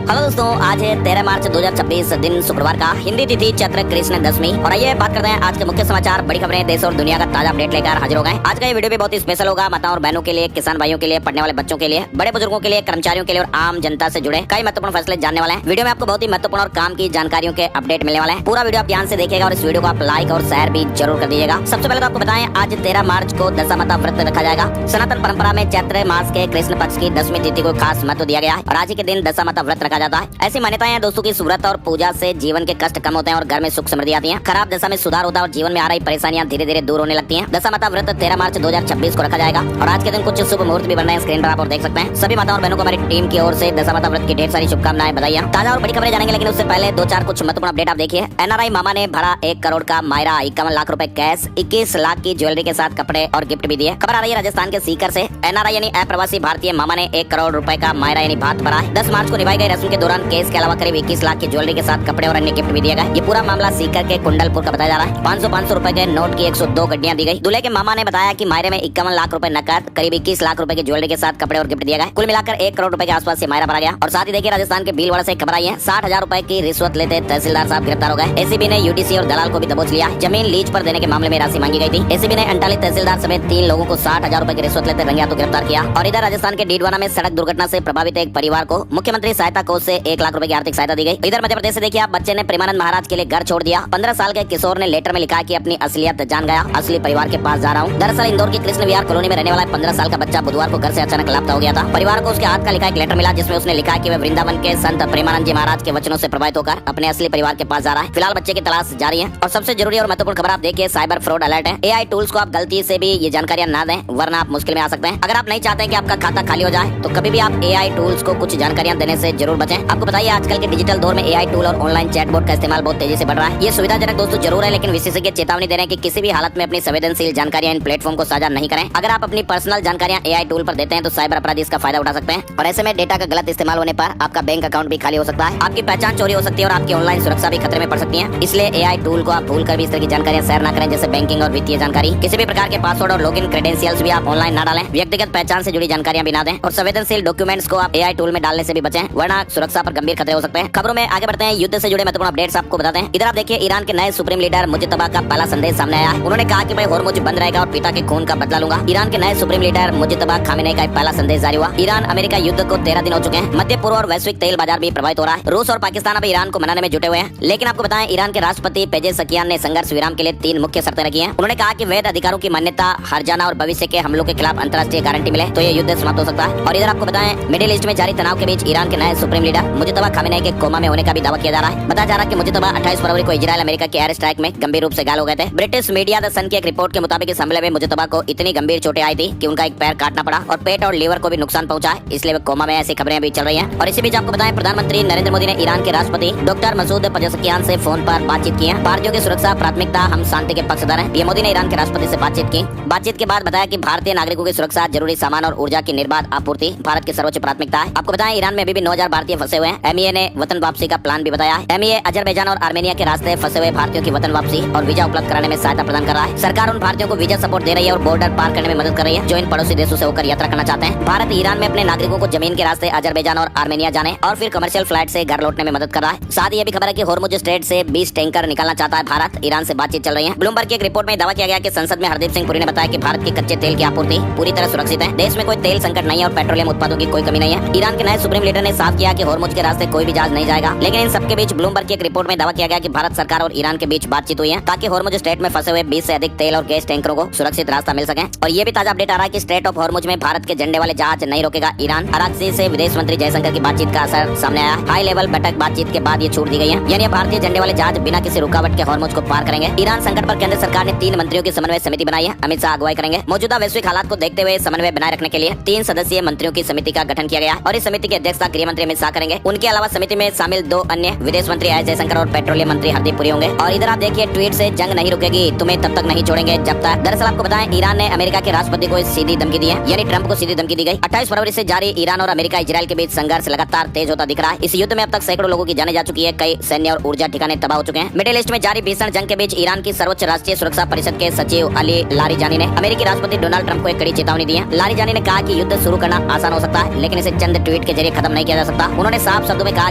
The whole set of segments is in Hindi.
हेलो दोस्तों, आज है 13 मार्च 2026 दिन शुक्रवार का, हिंदी तिथि चैत्र कृष्ण दशमी। और आइए बात करते हैं आज के मुख्य समाचार, बड़ी खबरें, देश और दुनिया का ताजा अपडेट लेकर हाजिर हो गए। आज का ये वीडियो भी बहुत ही स्पेशल होगा, माताओं और बहनों के लिए, किसान भाइयों के लिए, पढ़ने वाले बच्चों के लिए, बड़े बुजुर्गों के लिए, कर्मचारियों के लिए और आम जनता से जुड़े कई महत्वपूर्ण फैसले जानने वाले हैं। वीडियो में आपको बहुत ही महत्वपूर्ण और काम की जानकारियों के अपडेट मिलने वाले हैं। पूरा वीडियो आप ध्यान से देखिएगा और इस वीडियो को आप लाइक और शेयर भी जरूर कर दीजिएगा। सबसे पहले तो आपको बताएं, आज 13 मार्च को दशामाता व्रत रखा जाएगा। सनातन परंपरा में चैत्र मास के कृष्ण पक्ष की दशमी तिथि को खास महत्व दिया गया है और आज ही के दिन दशामाता व्रत रखा जाता है। ऐसी मान्यताएं हैं दोस्तों की व्रत और पूजा से जीवन के कष्ट कम होते हैं और घर में सुख समृद्धि आती है, खराब दशा में सुधार होता है और जीवन में आ रही परेशानियां धीरे धीरे दूर होने लगती हैं। दशामाता व्रत 13 मार्च 2026 को रखा जाएगा और आज के दिन कुछ शुभ मुहूर्त भी बन रहे हैं, स्क्रीन पर आप और देख सकते हैं। सभी माताओं और बहनों को हमारी टीम की ओर से दशामाता व्रत की ढेर सारी शुभकामनाएं, बधाइयां। ताजा और बड़ी खबरें जानेंगे, लेकिन उससे पहले दो चार कुछ महत्वपूर्ण अपडेट आप देखिए। एनआरआई मामा ने भरा 1 करोड़ का मायरा, 51 लाख रुपए कैश, 21 लाख की ज्वेलरी के साथ कपड़े और गिफ्ट भी दिए। खबर आ रही है राजस्थान के सीकर से। एनआरआई यानी अप्रवासी भारतीय मामा ने 1 करोड़ रुपए का मायरा यानी भात भरा है। 10 मार्च को निभाई गई रस्म के दौरान केस के अलावा करीब 21 लाख की ज्वेलरी के साथ कपड़े और अन्य गिफ्ट भी दिया गया। ये पूरा मामला सीकर के कुंडलपुर का बताया जा रहा है। 500 रुपए के नोट की 102 गड्डियां दी गई। दूल्हे के मामा ने बताया कि मायरे में 51 लाख रुपए नकद, करीब 21 लाख रुपए की ज्वेलरी के साथ कपड़े और गिफ्ट दिया गया। कुल मिलाकर 1 करोड़ रुपए के आसपास से मायरा भरा गया। और साथ ही देखिए, राजस्थान के भीलवाड़ा से खबर आई है, 60,000 रुपए की रिश्वत लेते तहसीलदार साहब गिरफ्तार हो गए। एसीबी ने यूटीसी और दलाल को भी दबोच लिया। जमीन लीज पर देने के मामले में राशि मांगी गई थी। एसीबी ने 38 तहसीलदार समेत 3 लोगों को 60,000 रुपए की रिश्वत लेते रंगे हाथों गिरफ्तार किया। और इधर राजस्थान के डीडवाना में सड़क दुर्घटना से प्रभावित एक परिवार को मुख्यमंत्री सहायता कोष से 1 लाख रुपए की आर्थिक सहायता दी गई। इधर मध्य प्रदेश से देखिए आप, बच्चे ने प्रेमानंद महाराज के लिए घर छोड़ दिया। 15 साल के किशोर ने लेटर में लिखा कि अपनी असलियत जान गया, असली परिवार के पास जा रहा हूँ। दरअसल इंदौर की कृष्ण विहार कॉलोनी में रहने वाला 15 साल का बच्चा बुधवार को घर से अचानक लापता हो गया था। परिवार को उसके हाथ का लिखा एक लेटर मिला, जिसमें उसने लिखा कि वह वृंदावन के संत प्रेमानंद जी महाराज के वचनों से प्रभावित होकर अपने असली परिवार के पास जा रहा है। फिलहाल बच्चे की तलाश जारी है। और सबसे जरूरी और महत्वपूर्ण खबर आप देखिए, साइबर फ्रॉड अलर्ट है। एआई टूल्स को आप गलती से भी ये जानकारियां ना दें, वरना आप मुश्किल में आ सकते हैं। अगर आप नहीं चाहते हैं कि आपका खाता खाली हो जाए, तो कभी भी आप एआई टूल्स को कुछ जानकारियां देने से जरूर बचें। आपको बताइए, आजकल के डिजिटल दौर में एआई टूल और ऑनलाइन चैटबॉट का इस्तेमाल बहुत तेजी से बढ़ रहा है। ये सुविधाजनक दोस्तों जरूर है, लेकिन विशेषज्ञ चेतावनी दे रहे हैं कि किसी भी हालत में अपनी संवेदनशील जानकारियां इन प्लेटफॉर्म को साझा नहीं करें। अगर आप अपनी पर्सनल जानकारियां एआई टूल पर देते हैं तो साइबर अपराधी इसका फायदा उठा सकते हैं और ऐसे में डेटा का गलत इस्तेमाल होने पर आपका बैंक अकाउंट भी खाली हो सकता है, आपकी पहचान चोरी हो सकती है और आपकी ऑनलाइन सुरक्षा भी खतरे में पड़ सकती है। इसलिए एआई टूल को आप भूलकर भी इस तरह की जानकारियां शेयर ना करें, जैसे बैंकिंग और वित्तीय जानकारी। किसी भी प्रकार के पासवर्ड और लॉगिन क्रेडेंशियल्स भी आप ऑनलाइन ना डालें। व्यक्तिगत पहचान से जुड़ी जानकारियां भी ना दें और संवेदनशील डॉक्यूमेंट्स को आप एआई टूल में डालने से भी बचें, वरना सुरक्षा पर गंभीर खतरे हो सकते हैं। खबरों में आगे बढ़ते हैं, युद्ध से जुड़े महत्वपूर्ण अपडेट्स आपको बताते हैं। इधर आप देखिए, ईरान के नए सुप्रीम लीडर मुज्तबा का पहला संदेश सामने आया है। उन्होंने कहा कि मैं होर्मुज बंद रहेगा और पिता के खून का बदला लूंगा। ईरान के नए सुप्रीम लीडर मुज्तबा खामेनेई का पहला संदेश जारी हुआ। ईरान अमेरिका युद्ध को 13 दिन हो चुके हैं। मध्य पूर्व और वैश्विक तेल बाजार भी प्रभावित हो रहा है। रूस और पाकिस्तान अब ईरान को मनाने में जुटे हुए हैं। लेकिन आपको बताएं, ईरान के राष्ट्रपति पेजेशकियान ने संघर्ष विराम के लिए 3 मुख्य शर्तें रखी हैं। उन्होंने कहा कि वैध अधिकारों की मान्यता, हर्जाना और भविष्य के हमलों के खिलाफ अंतर्राष्ट्रीय गारंटी मिले तो ये युद्ध समाप्त हो सकता है। और इधर आपको बताएं, मिडिल ईस्ट में जारी तनाव के बीच ईरान के नए सुप्रीम लीडर मुज्तबा खामेनेई के कोमा में होने का भी दावा किया जा रहा है। बताया जा रहा है कि मुज्तबा 28 फरवरी को इजरायल अमेरिका के एयर स्ट्राइक में गंभीर रूप से घायल हो गए थे। ब्रिटिश मीडिया द सन की एक रिपोर्ट के मुताबिक इस हमले में मुज्तबा को इतनी गंभीर चोटें आई थी कि उनका एक पैर काटना पड़ा और पेट और लीवर को भी नुकसान पहुंचा है, इसलिए वे कोमा में। ऐसी खबरें अभी चल रही हैं। और इसी बीच आपको बताएं, प्रधानमंत्री नरेंद्र मोदी ने ईरान के राष्ट्रपति डॉक्टर मसूद पेजेशकियान से फोन पर बातचीत की है। भारतीयों की सुरक्षा प्राथमिकता, हम शांति के पक्षधर हैं। ये मोदी ने ईरान के राष्ट्रपति से बातचीत की। बातचीत के बाद बताया कि भारतीय नागरिकों की सुरक्षा, जरूरी सामान और ऊर्जा की निर्बाध आपूर्ति भारत की सर्वोच्च प्राथमिकता है। आपको बताएं, ईरान में अभी भी 9,000 भारतीय फंसे हुए हैं। एमईए ने वतन वापसी का प्लान भी बताया है। एमईए अजरबैजान और आर्मेनिया के रास्ते फंसे हुए भारतीयों की वतन वापसी और वीजा उपलब्ध कराने में सहायता प्रदान कर रहा है। सरकार उन भारतीयों को वीजा सपोर्ट दे रही है और बॉर्डर पार करने में मदद कर रही है जो इन पड़ोसी देशों से होकर यात्रा करना चाहते हैं। भारत ईरान में अपने नागरिकों को जमीन के रास्ते अजरबैजान और आर्मेनिया जाने और फिर कमर्शियल फ्लाइट से घर लौटने में मदद कर रहा है। साथ ही ये भी खबर है कि होर्मुज स्ट्रेट से 20 टैंकर निकालना चाहता है भारत। ईरान से बातचीत चल रही है। ब्लूमबर्ग की एक रिपोर्ट में दावा किया गया कि संसद में हरदीप सिंह पुरी ने बताया कि भारत की कच्चे तेल की आपूर्ति पूरी तरह सुरक्षित है। देश में कोई तेल संकट नहीं है और पेट्रोलियम उत्पादों की कोई कमी नहीं है। ईरान के नए सुप्रीम लीडर ने साफ किया कि होर्मुज के रास्ते कोई भी जहाज नहीं जाएगा। लेकिन इन सबके बीच ब्लूमबर्ग की एक रिपोर्ट में दावा किया गया कि भारत सरकार और ईरान के बीच बातचीत हुई है ताकि होर्मुज स्ट्रेट में फंसे हुए 20 से अधिक तेल और गैस टैंकरों को सुरक्षित रास्ता मिल सके। और ये भी ताजा अपडेट आ रहा है कि स्ट्रेट ऑफ होर्मुज में भारत के झंडे वाले जहाज नहीं रोकेगा ईरान। अराक्सी से विदेश मंत्री जयशंकर की बातचीत का असर सामने आया। हाई लेवल बैठक बातचीत के बाद ये छूट दी गई है, यानी भारतीय झंडे वाले जहाज बिना किसी रुकावट के होर्मुज को पार करेंगे। ईरान संकट पर केंद्र सरकार ने 3 मंत्रियों की समन्वय समिति बनाई है। अमित शाह अगुवाई करेंगे। मौजूदा वैश्विक हालात को देखते हुए समन्वय बनाए रखने के लिए 3 सदस्यीय मंत्रियों की समिति का गठन किया गया और इस समिति की अध्यक्षता गृह मंत्री अमित शाह करेंगे। उनके अलावा समिति में शामिल 2 अन्य विदेश मंत्री एस जयशंकर और पेट्रोलियम मंत्री हरदीप पुरी होंगे। और इधर आप देखिए, ट्वीट से जंग नहीं रुकेगी, तुम्हें तब तक नहीं छोड़ेंगे जब तक। दरअसल आपको बताएं, ईरान ने अमेरिका के राष्ट्रपति को सीधी धमकी दी है, यानी ट्रंप को सीधी धमकी दी गई। 28 फरवरी से जारी ईरान और अमेरिका इजरायल के बीच संघर्ष लगातार तेज होता दिख रहा है। इस युद्ध में अब तक सैकड़ों लोगों की जाने जा चुकी है। कई सैन्य और ऊर्जा ठिकाने तबाह हो चुके हैं। मिडिल ईस्ट में जारी भीषण जंग के बीच ईरान की सर्वोच्च राष्ट्रीय सुरक्षा परिषद के सचिव अली लारीजानी ने अमेरिकी राष्ट्रपति डोनाल्ड ट्रंप को एक कड़ी चेतावनी दी है। लारीजानी ने कहा कि युद्ध शुरू करना आसान हो सकता है, लेकिन इसे चंद ट्वीट के जरिए खत्म नहीं किया जा सकता। उन्होंने साफ शब्दों में कहा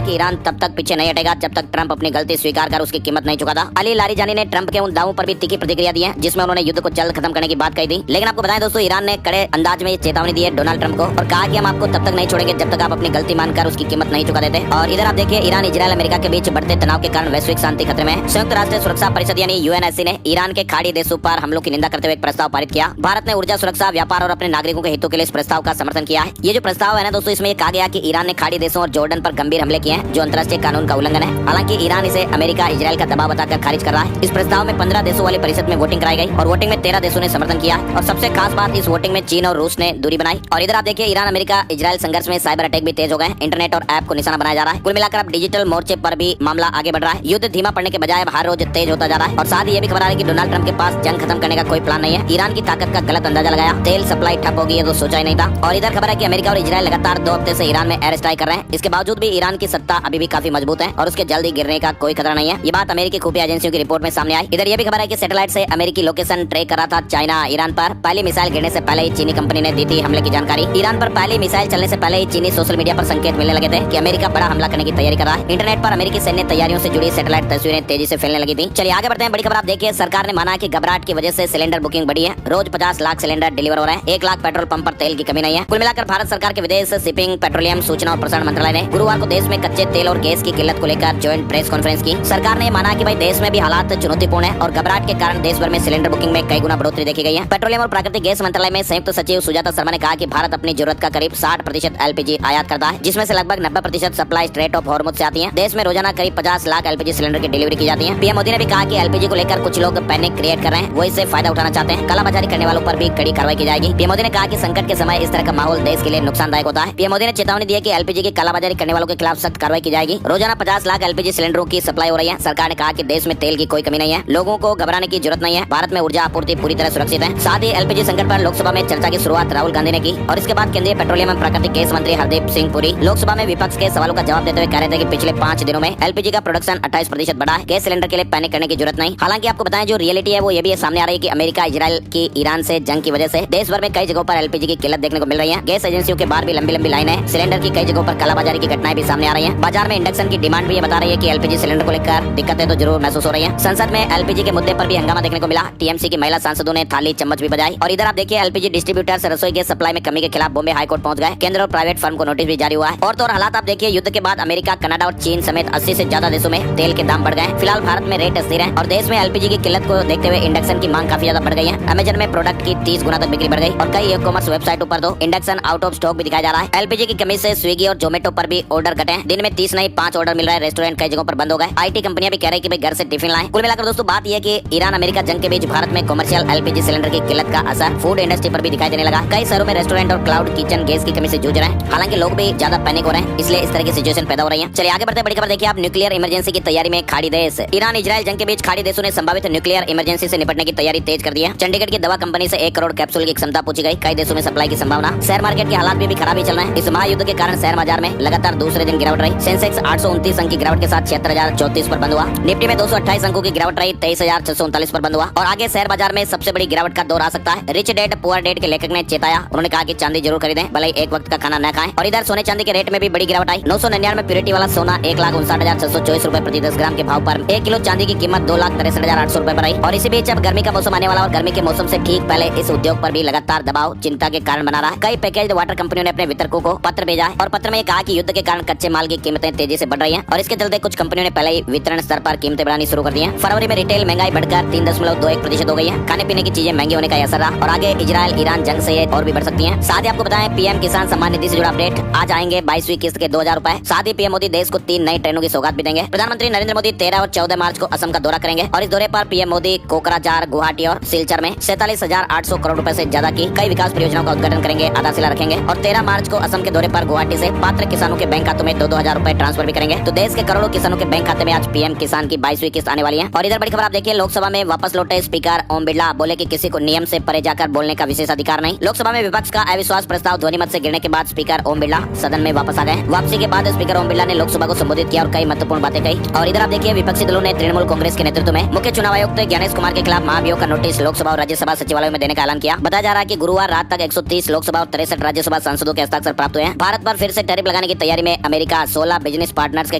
कि ईरान तब तक पीछे नहीं हटेगा जब तक ट्रंप अपनी गलती स्वीकार कर उसकी कीमत नहीं चुकाता। अली लारीजानी ने ट्रंप के उन दावों पर भी तीखी प्रतिक्रिया दी है जिसमें उन्होंने युद्ध को जल्द खत्म करने की बात कही थी। लेकिन आपको बताएं दोस्तों, ईरान ने कड़े अंदाज में चेतावनी दी है डोनाल्ड ट्रंप को और कहा कि हम आपको तब तक नहीं छोड़ेंगे जब तक आप अपनी गलती मानकर उसकी कीमत नहीं चुका देते। और इधर आप देखिए, ईरान, इजरायल, अमेरिका के बीच बढ़ते तनाव के कारण वैश्विक शांति खतरे में है। संयुक्त राष्ट्र सुरक्षा परिषद यानी यूएनएससी ने ईरान के खाड़ी देशों पर हमलों की निंदा करते हुए एक प्रस्ताव पारित किया। भारत ने ऊर्जा सुरक्षा, व्यापार और अपने नागरिकों के हितों के लिए इस प्रस्ताव का समर्थन किया है। ये जो प्रस्ताव है ना दोस्तों, इसमें कहा गया कि ईरान ने खाड़ी देशों और जॉर्डन पर गंभीर हमले किए हैं जो अंतर्राष्ट्रीय कानून का उल्लंघन है। हालांकि ईरान इसे अमेरिका, इजरायल का दबाव बताकर खारिज कर रहा है। इस प्रस्ताव में 15 देशों वाली परिषद में वोटिंग कराई गई और वोटिंग में 13 देशों ने समर्थन किया। और सबसे खास बात, इस वोटिंग में चीन और रूस ने दूरी बनाई। और इधर आप देखिए, ईरान अमेरिका इजरायल संघर्ष में साइबर अटैक भी तेज हो गए। इंटरनेट और ऐप को निशाना बनाया जा रहा है। कुल मिलाकर अब डिजिटल मोर्चे पर भी मामला आगे बढ़ रहा है। युद्ध धीमा पड़ने के बजाय हर रोज तेज होता जा रहा है। और साथ ही ये भी खबर आ रही है कि डोनाल्ड ट्रंप के पास जंग खत्म करने का कोई प्लान नहीं है। ईरान की ताकत का गलत अंदाजा लगाया, तेल सप्लाई ठप होगी तो सोचा ही नहीं था। और इधर खबर है कि अमेरिका और इजरायल लगातार 2 हफ्ते से ईरान में एयर स्ट्राइक कर रहे हैं। इसके बावजूद भी ईरान की सत्ता अभी भी काफी मजबूत है और उसके जल्दी गिरने का कोई खतरा नहीं है। ये बात अमेरिकी खुफिया एजेंसियों की रिपोर्ट में सामने आई। इधर ये भी खबर है कि सैटेलाइट से अमेरिकी लोकेशन ट्रैक कर रहा था चाइना ईरान पर। पहली मिसाइल गिरने से पहले ही चीनी कंपनी ने दी थी हमले की जानकारी। ईरान पर पहली मिसाइल चलने से पहले ही चीनी सोशल मीडिया पर संकेत मिलने लगे थे कि अमेरिका बड़ा हमला करने की तैयारी कर रहा है। इंटरनेट पर अमेरिकी सैन्य तैयारियों से जुड़ी सैटेलाइट तस्वीरें तेजी से फैलने लगी थी। चलिए आगे बढ़ते हैं। बड़ी खबर आप देखिए, सरकार ने माना कि घबराहट की वजह से सिलेंडर बुकिंग बढ़ी है। रोज 50 लाख सिलेंडर डिलीवर हो रहे हैं। 1 लाख पेट्रोल पंप पर तेल की कमी नहीं है। कुल मिलाकर भारत सरकार के विदेश, शिपिंग, पेट्रोलियम, सूचना और प्रसारण मंत्रालय ने गुरुवार को देश में कच्चे तेल और गैस की किल्लत को लेकर ज्वाइंट प्रेस कॉन्फ्रेंस की। सरकार ने माना कि भाई देश में भी हालात चुनौतीपूर्ण है और घबराहट के कारण देश भर में सिलेंडर बुकिंग में कई गुना बढ़ोतरी देखी गई है। पेट्रोलियम और प्राकृतिक गैस मंत्रालय में संयुक्त सचिव सुजाता शर्मा ने कहा कि भारत अपनी जरूरत का करीब 60% एलपीजी आयात करता है, जिसमें से लगभग 90% सप्लाई स्ट्रेट ऑफ हॉर्मुज से आती है। देश में रोजाना करीब 50 लाख एलपीजी सिलेंडर की डिलीवरी की जाती है। पीएम मोदी ने भी कहा कि एलपीजी को लेकर कुछ लोग पैनिक क्रिएट कर रहे हैं, वो इससे फायदा उठाना चाहते हैं। कालाबाजारी करने वालों पर भी कड़ी कार्रवाई की जाएगी। पीएम मोदी ने कहा कि संकट के समय इस तरह का माहौल देश के लिए नुकसानदायक होता है। पीएम मोदी ने चेतावनी दी है कि एलपीजी की कालाबाजारी करने वालों के खिलाफ सख्त कार्रवाई की जाएगी। रोजाना 50 लाख एलपीजी सिलेंडरों की सप्लाई हो रही है। सरकार ने कहा कि देश में तेल की कोई कमी नहीं है, लोगों को घबराने की जरूरत नहीं है। भारत में ऊर्जा आपूर्ति पूरी तरह सुरक्षित है। साथ ही एलपीजी संकट पर लोकसभा में चर्चा की शुरुआत राहुल गांधी ने की और इसके बाद केंद्रीय पेट्रोलियम एवं प्राकृतिक गैस मंत्री हरदीप सिंह पुरी लोकसभा में विपक्ष के सवालों का जवाब देते हुए कह रहे थे कि पिछले 5 दिनों में एलपीजी का प्रोडक्शन 28% बढ़ा है। गैस सिलेंडर के लिए पैनिक करने की जरूरत नहीं। हालांकि आपको बताएं, जो रियलिटी है वो ये भी सामने आ रही है कि अमेरिका, इजरायल की ईरान से जंग की वजह से देश भर में कई जगहों पर एलपीजी की किल्लत देखने को मिल रही है। गैस एजेंसियों के बाहर भी लंबी लंबी लाइन है। सिलेंडर की कई जगहों पर कालाबाजारी की घटनाएं भी सामने आ रही है। बाजार में इंडक्शन की डिमांड भी ये बता रही है कि एलपीजी सिलेंडर को लेकर दिक्कतें तो जरूर महसूस हो रही है। संसद में एलपीजी के मुद्दे पर भी हंगामा देखने को मिला। टीएमसी की महिला सांसदों ने थाली चम्मच भी बजाई। और इधर आप देखिए, एलपीजी डिस्ट्रीब्यूटर्स रसोई गैस सप्लाई में कमी के खिलाफ बॉम्बे हाईकोर्ट पहुंच गए। केंद्र और प्राइवेट फर्म को नोटिस भी जारी हुआ है। और तो और हालात आप देखिए, युद्ध के बाद अमेरिका, कनाडा और चीन समेत 80 से ज्यादा देशों में तेल के दाम बढ़ गए। फिलहाल भारत में रेट स्थिर है और देश में एलपीजी की किल्लत को देखते हुए इंडक्शन की मांग काफी ज्यादा बढ़ गई है। अमेजन में प्रोडक्ट की 30 गुना तक बिक्री बढ़ गई और कई ई कॉमर्स वेबसाइटों पर तो इंडक्शन आउट ऑफ स्टॉक भी दिखाया जा रहा है। एलपीजी की कमी से स्विगी और जोमेटो पर भी ऑर्डर घटे। दिन में 30 नहीं 5 ऑर्डर मिल रहा है। रेस्टोरेंट कई जगहों पर बंद हो गए। आईटी कंपनियां भी कह रही है कि भाई घर से टिफिन लाएं। कुल मिलाकर दोस्तों बात यह है कि ईरान अमेरिका जंग के बीच भारत में कमर्शियल एलपीजी सिलेंडर की किल्लत का असर फूड इंडस्ट्री पर भी दिखाई देने लगा। कई शहरों में रेस्टोरेंट और क्लाउड किचन गैस की कमी से जूझ रहे हैं। हालांकि लोग भी ज्यादा पैनिक हो रहे हैं, इसलिए इस तरह की सिचुएशन पैदा हो रही है। चलिए आगे बढ़ते हैं। बड़ी खबर देखिए आप, न्यूक्लियर इमरजेंसी की तैयारी में खाड़ी देश। ईरान इजरायल जंग के बीच खाड़ी देशों ने संभावित न्यूक्लियर इमरजेंसी से निपटने की तैयारी तेज कर दी है। चंडीगढ़ की दवा कंपनी से 1 करोड़ कैप्सूल की क्षमता पूछी गई। कई देशों में सप्लाई की संभावना। शेयर मार्केट के हालात भी खराब ही चल रहे हैं। इस महायुद्ध के कारण शेयर बाजार में लगातार दूसरे दिन गिरावट रही। सेंसेक्स 829 अंक की गिरावट के साथ 76,034 पर बंद हुआ। निफ्टी में 228 अंकों की गिरावट रही, 23,639 पर बंद हुआ। और आगे शेयर बाजार में सबसे बड़ी गिरावट का दौर आ सकता है। रिच डैड पुअर डैड के लेखक ने चेताया। उन्होंने कहा कि चांदी जरूर खरीदें, भले ही एक वक्त का खाना न खाएं। और इधर सोने चांदी के रेट में भी बड़ी गिरावट आई। 999 प्योरिटी वाला सोना 1,59,624 रूपए प्रति 10 ग्राम के भाव पर 1 किलो चांदी की कीमत 2,63,800 रूपए पर आई। और इसी बीच अब गर्मी का मौसम आने वाला और गर्मी के मौसम से ठीक पहले इस उद्योग पर भी लगातार दबाव चिंता के कारण बना रहा है। कई पैकेज्ड वाटर कंपनियों ने अपने वितरकों को पत्र भेजा है और पत्र में कहा कि युद्ध के कारण कच्चे माल की कीमतें तेजी से बढ़ रही हैं और इसके चलते कुछ कंपनियों ने पहले ही वितरण स्तर पर कीमतें बढ़ानी शुरू कर दी हैं। फरवरी में रिटेल महंगाई बढ़कर 3.21% हो गई है। खाने पीने की चीजें महंगी होने का असर रहा और आगे इजरायल ईरान जंग से ये और भी बढ़ सकती है। साथ ही आपको बताएं, पीएम किसान सम्मान निधि से जुड़ा अपडेट। आज आएंगे 22वीं किस्त के 2,000 रूपए। साथ ही पीएम मोदी देश को 3 नई ट्रेनों की सौगात भी देंगे। प्रधानमंत्री नरेंद्र मोदी 13 और 14 मार्च को असम का दौरा करेंगे और इस दौरे पर पीएम मोदी कोकराझार, गुवाहाटी और सिलचर में 47,800 करोड़ रुपए से ज्यादा की कई विकास परियोजनाओं का उद्घाटन करेंगे, आधारशिला रखेंगे। और 13 मार्च को असम के दौरे पर गुवाहाटी से पात्र किसानों के बैंक खातों में 2-2 हजार रूपए ट्रांसफर भी करेंगे। तो देश के करोड़ों किसानों के बैंक खाते में आज पीएम किसान की 22वीं किस्त आने वाली है। और इधर बड़ी खबर आप देखिए, लोकसभा में वापस लौटे स्पीकर ओम बिरला। बोले कि किसी को नियम से परे जाकर बोलने का विशेष अधिकार नहीं। लोकसभा में विपक्ष का अविश्वास प्रस्ताव ध्वनिमत से गिरने के बाद स्पीकर ओम बिरला सदन में वापस आ गए। वापसी के बाद स्पीकर ओम बिरला ने लोकसभा को संबोधित किया और कई महत्वपूर्ण बातें कही। और इधर आप देखिए, विपक्षी दलों ने तृणमूल कांग्रेस के नेतृत्व में मुख्य चुनाव आयुक्त ज्ञानेश कुमार के खिलाफ महाभियोग का नोटिस लोकसभा और राज्यसभा सचिवालय में देने का ऐलान किया। बताया जा रहा है कि गुरुवार रात तक 130 लोकसभा और 63 राज्यसभा सांसदों के हस्ताक्षर प्राप्त हुए हैं। भारत पर फिर से टैरिफ लगाने की की तैयारी में अमेरिका 16 बिजनेस पार्टनर्स के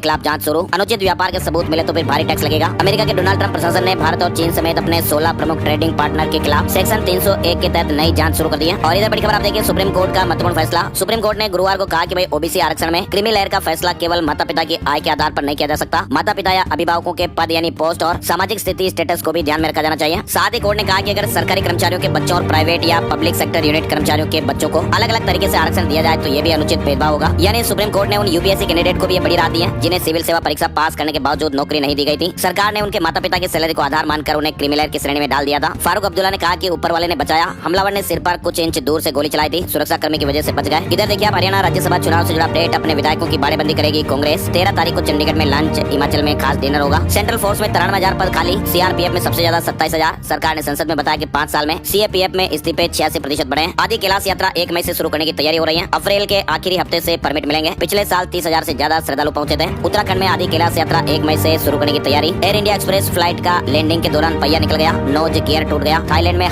खिलाफ जांच शुरू। अनुचित व्यापार के सबूत मिले तो फिर भारी टैक्स लगेगा। अमेरिका के डोनाल्ड ट्रंप प्रशासन ने भारत और चीन समेत अपने 16 प्रमुख ट्रेडिंग पार्टनर के खिलाफ सेक्शन 301 के तहत नई जांच शुरू कर दी है। और इधर बड़ी खबर आप देखिए, सुप्रीम कोर्ट का महत्वपूर्ण फैसला। सुप्रीम कोर्ट ने गुरुवार को कहा कि भाई ओबीसी आरक्षण में क्रीमी लेयर का फैसला केवल माता पिता की आय के आधार पर नहीं किया जा सकता। माता पिता या अभिभावकों के पद यानी पोस्ट और सामाजिक स्थिति स्टेटस को भी ध्यान में रखा जाना चाहिए। साथ ही कोर्ट ने कहा कि अगर सरकारी कर्मचारियों के बच्चों और प्राइवेट या पब्लिक सेक्टर यूनिट कर्मचारियों के बच्चों को अलग अलग तरीके से आरक्षण दिया जाए तो ये भी अनुचित भेदभाव होगा। यानी सुप्रीम कोर्ट ने उन यूपीएससी कैंडिडेट को भी बड़ी राहत दी है जिन्हें सिविल सेवा परीक्षा पास करने के बावजूद नौकरी नहीं दी गई थी। सरकार ने उनके माता पिता की सैलरी को आधार मानकर उन्हें क्रीमी लेयर की श्रेणी में डाल दिया था। फारूक अब्दुल्ला ने कहा कि ऊपर वाले ने बचाया, हमलावर ने सिर पर कुछ इंच दूर से गोली चलाई थी, सुरक्षा कर्मी की वजह से बच गए। इधर देखिए आप, हरियाणा राज्यसभा चुनाव से जुड़ा अपडेट। अपने विधायकों की बाड़ेबंदी करेगी कांग्रेस। 13 तारीख को चंडीगढ़ में लंच, हिमाचल में खास डिनर होगा। सेंट्रल फोर्स में 93,000 पद खाली। सीआरपीएफ में सबसे ज्यादा 27,000। सरकार ने संसद में बताया कि 5 साल में सीएपीएफ में इस्तीफे 86% बढ़े। आदि कैलाश यात्रा 1 मई से शुरू करने की तैयारी हो रही है। अप्रैल के आखिरी हफ्ते से परमिट मिलेंगे। पिछले साल 30,000 से ज्यादा श्रद्धालु पहुंचे थे। उत्तराखंड में आदि कैलाश यात्रा 1 मई से शुरू करने की तैयारी। एयर इंडिया एक्सप्रेस फ्लाइट का लैंडिंग के दौरान पहिया निकल गया, नोज गियर टूट गया। थाईलैंड में